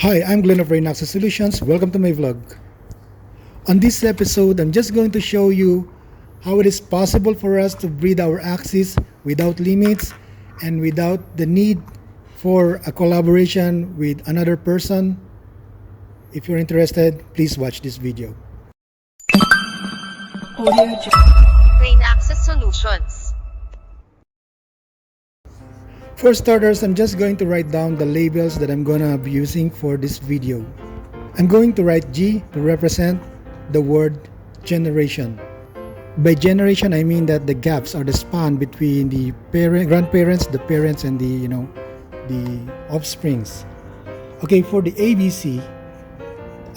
Hi, I'm Glenn of Axie Solutions. Welcome to my vlog. On this episode, I'm just going to show you how it is possible for us to breed our Axies without limits and without the need for a collaboration with another person. If you're interested, please watch this video. Axie Solutions. For starters, I'm just going to write down the labels that I'm gonna be using for this video. I'm going to write G to represent the word generation. By generation, I mean that the gaps or the span between the grandparents, the parents, and the offsprings. Okay, for the ABC,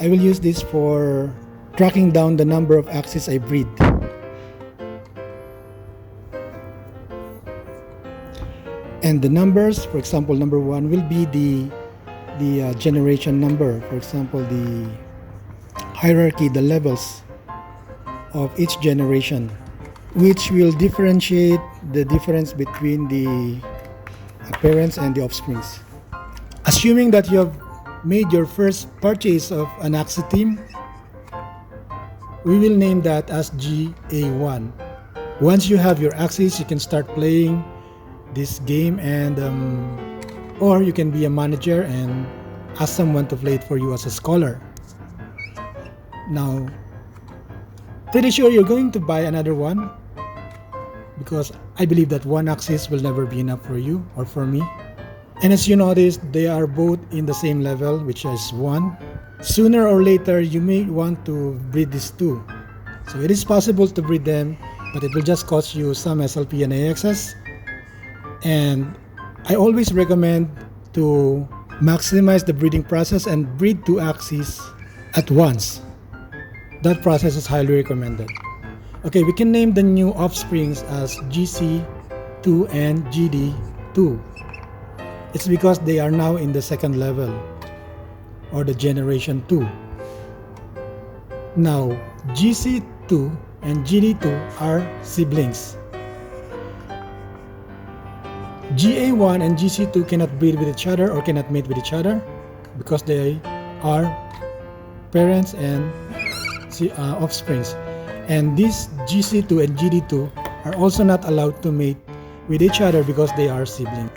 I will use this for tracking down the number of Axies I breed. And the numbers, for example, number 1 will be the generation number. For example, the hierarchy, the levels of each generation, which will differentiate the difference between the parents and the offsprings. Assuming that you have made your first purchase of an Axie team, we will name that as GA1. Once you have your Axies, you can start playing this game, and or you can be a manager and ask someone to play it for you as a scholar. Now, pretty sure you're going to buy another one, because I believe that one Axis will never be enough for you or for me. And as you notice, they are both in the same level, which is 1. Sooner or later, you may want to breed these two. So it is possible to breed them, but it will just cost you some SLP and AXS. And I always recommend to maximize the breeding process and breed 2 Axies at once. That process is highly recommended. Okay, we can name the new offsprings as GC2 and GD2. It's because they are now in the second level, or the generation 2. Now, GC2 and GD2 are siblings. GA1 and GC2 cannot breed with each other or cannot mate with each other because they are parents and offsprings. And these GC2 and GD2 are also not allowed to mate with each other because they are siblings.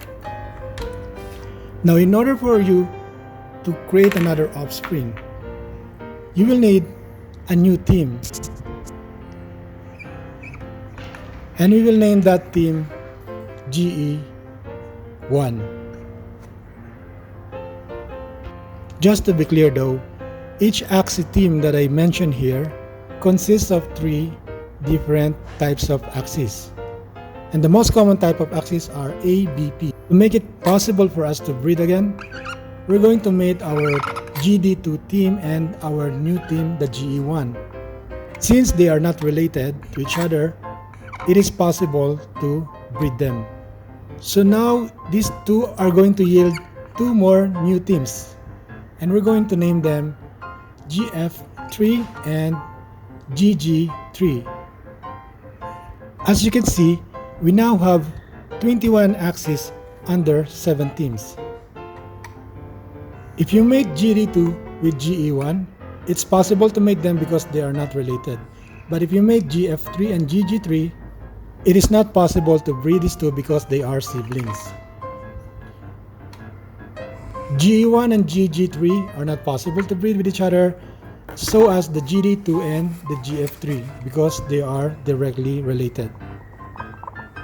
Now, in order for you to create another offspring, you will need a new team. And we will name that team GE1. Just to be clear though, each Axie team that I mentioned here consists of 3 different types of Axies. And the most common type of Axies are A, B, P. To make it possible for us to breed again, we're going to mate our GD2 team and our new team, the GE1. Since they are not related to each other, it is possible to breed them. So now these 2 are going to yield 2 more new teams, and we're going to name them GF3 and GG3. As you can see, we now have 21 Axies under 7 teams. If you mate GD2 with GE1, it's possible to mate them because they are not related. But if you mate GF3 and GG3, it is not possible to breed these 2 because they are siblings. GE1 and GG3 are not possible to breed with each other, so as the GD2 and the GF3, because they are directly related.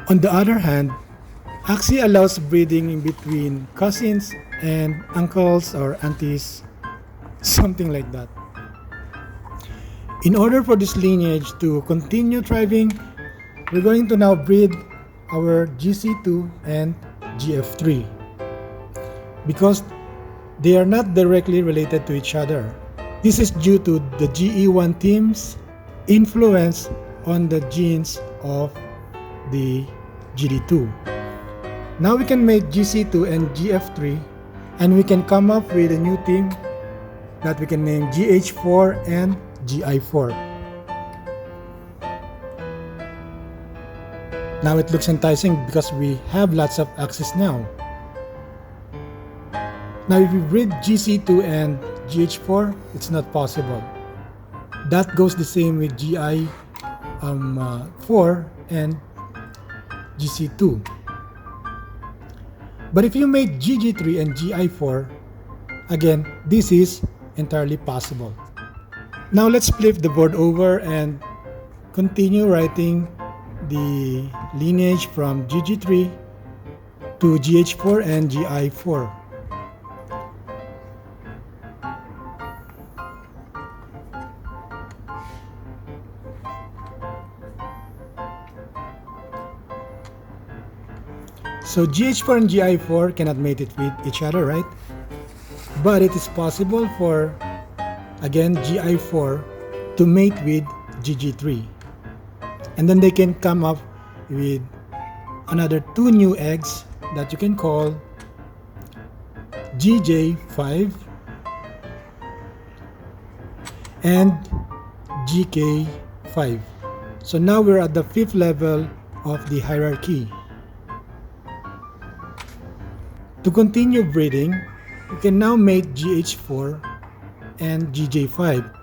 On the other hand, Axie allows breeding in between cousins and uncles or aunties, something like that. In order for this lineage to continue thriving, we're going to now breed our GC2 and GF3 because they are not directly related to each other. This is due to the GE1 team's influence on the genes of the GD2. Now we can make GC2 and GF3, and we can come up with a new team that we can name GH4 and GI4. Now it looks enticing because we have lots of Axies now. Now if you breed GC2 and GH4, it's not possible. That goes the same with GI4 and GC2. But if you made GG3 and GI4, again, this is entirely possible. Now let's flip the board over and continue writing the lineage from GG3 to GH4 and GI4. So GH4 and GI4 cannot mate it with each other, right? But it is possible for, again, GI4 to mate with GG3. And then they can come up with another 2 new eggs that you can call GJ5 and GK5. So now we're at the 5th level of the hierarchy. To continue breeding, we can now mate GH4 and GJ5.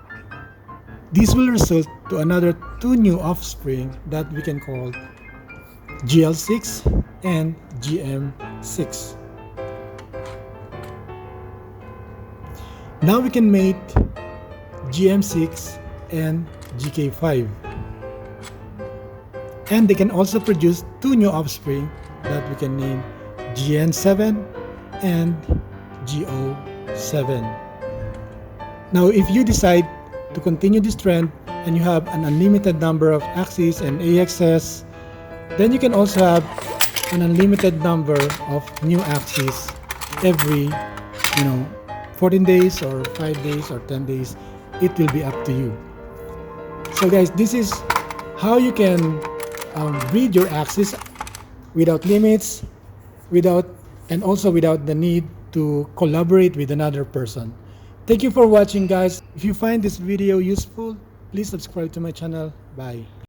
This will result to another 2 new offspring that we can call GL6 and GM6. Now we can mate GM6 and GK5. And they can also produce 2 new offspring that we can name GN7 and GO7. Now if you decide to continue this trend and you have an unlimited number of Axies and AXS, then you can also have an unlimited number of new Axies every 14 days or 5 days or 10 days. It will be up to you. So guys, this is how you can breed your Axies without limits, and also without the need to collaborate with another person. Thank you for watching, guys. If you find this video useful, please subscribe to my channel. Bye.